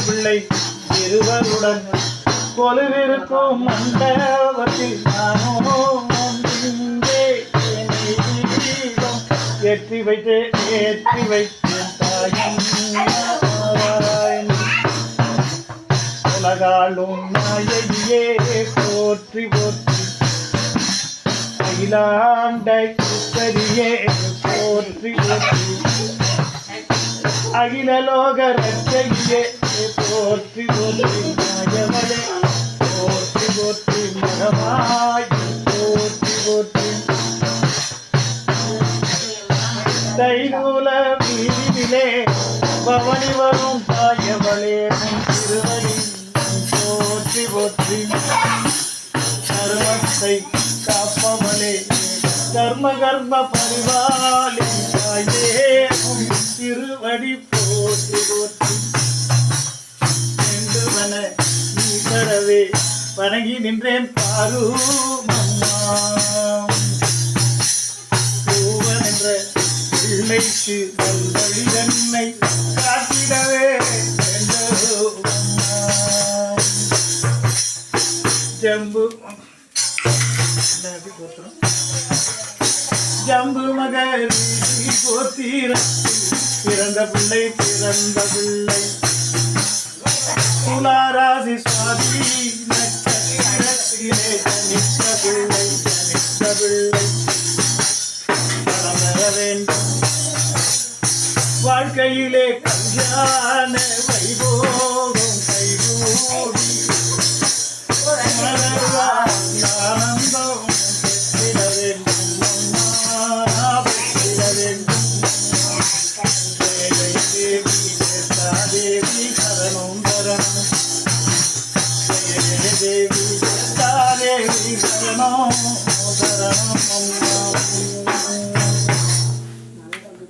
பிள்ளை இருவருடன் கொலுவிருக்கும் மண்டபத்தில் நானோ தீபம் ஏற்றி வைத்தேன் தாயும் உலகாளும் நாயகியே போற்றி போற்றி அகிலாண்டை குத்தரியே போற்றி போற்றி அகிலலோக ரட்சகியே போற்றி போற்றி நாயவளே போற்றி போற்றி மகமாய் போற்றி போற்றி தைநூல வீதியிலே பவனி வரும் தாயவளே திருவடி போற்றி போற்றி கர்மத்தை காப்பவளே கர்ம பரிவாளி தாயே திருவடி போற்றி போற்றி வேண்டுவன நீ தரவே வணங்கி நின்றேன் பாரு மம்மா பூவன் என்ற பிள்ளைக்கு நல்வழி தன்னை காட்டிடவே ஜம்பு மகரி கோத்திரத்தில் பிறந்த பிள்ளை துளாராசி சுவாதி நட்சத்திரத்திலே ஜனித்த பிள்ளை வளர வேண்டும் வாழ்க்கையிலே கல்யாண வைபோகம் கைகூடி ஆனந்தம் பெற்றிட வேண்டும் தேவி சரணம் சரணம் தேவி சரணம் சரணம்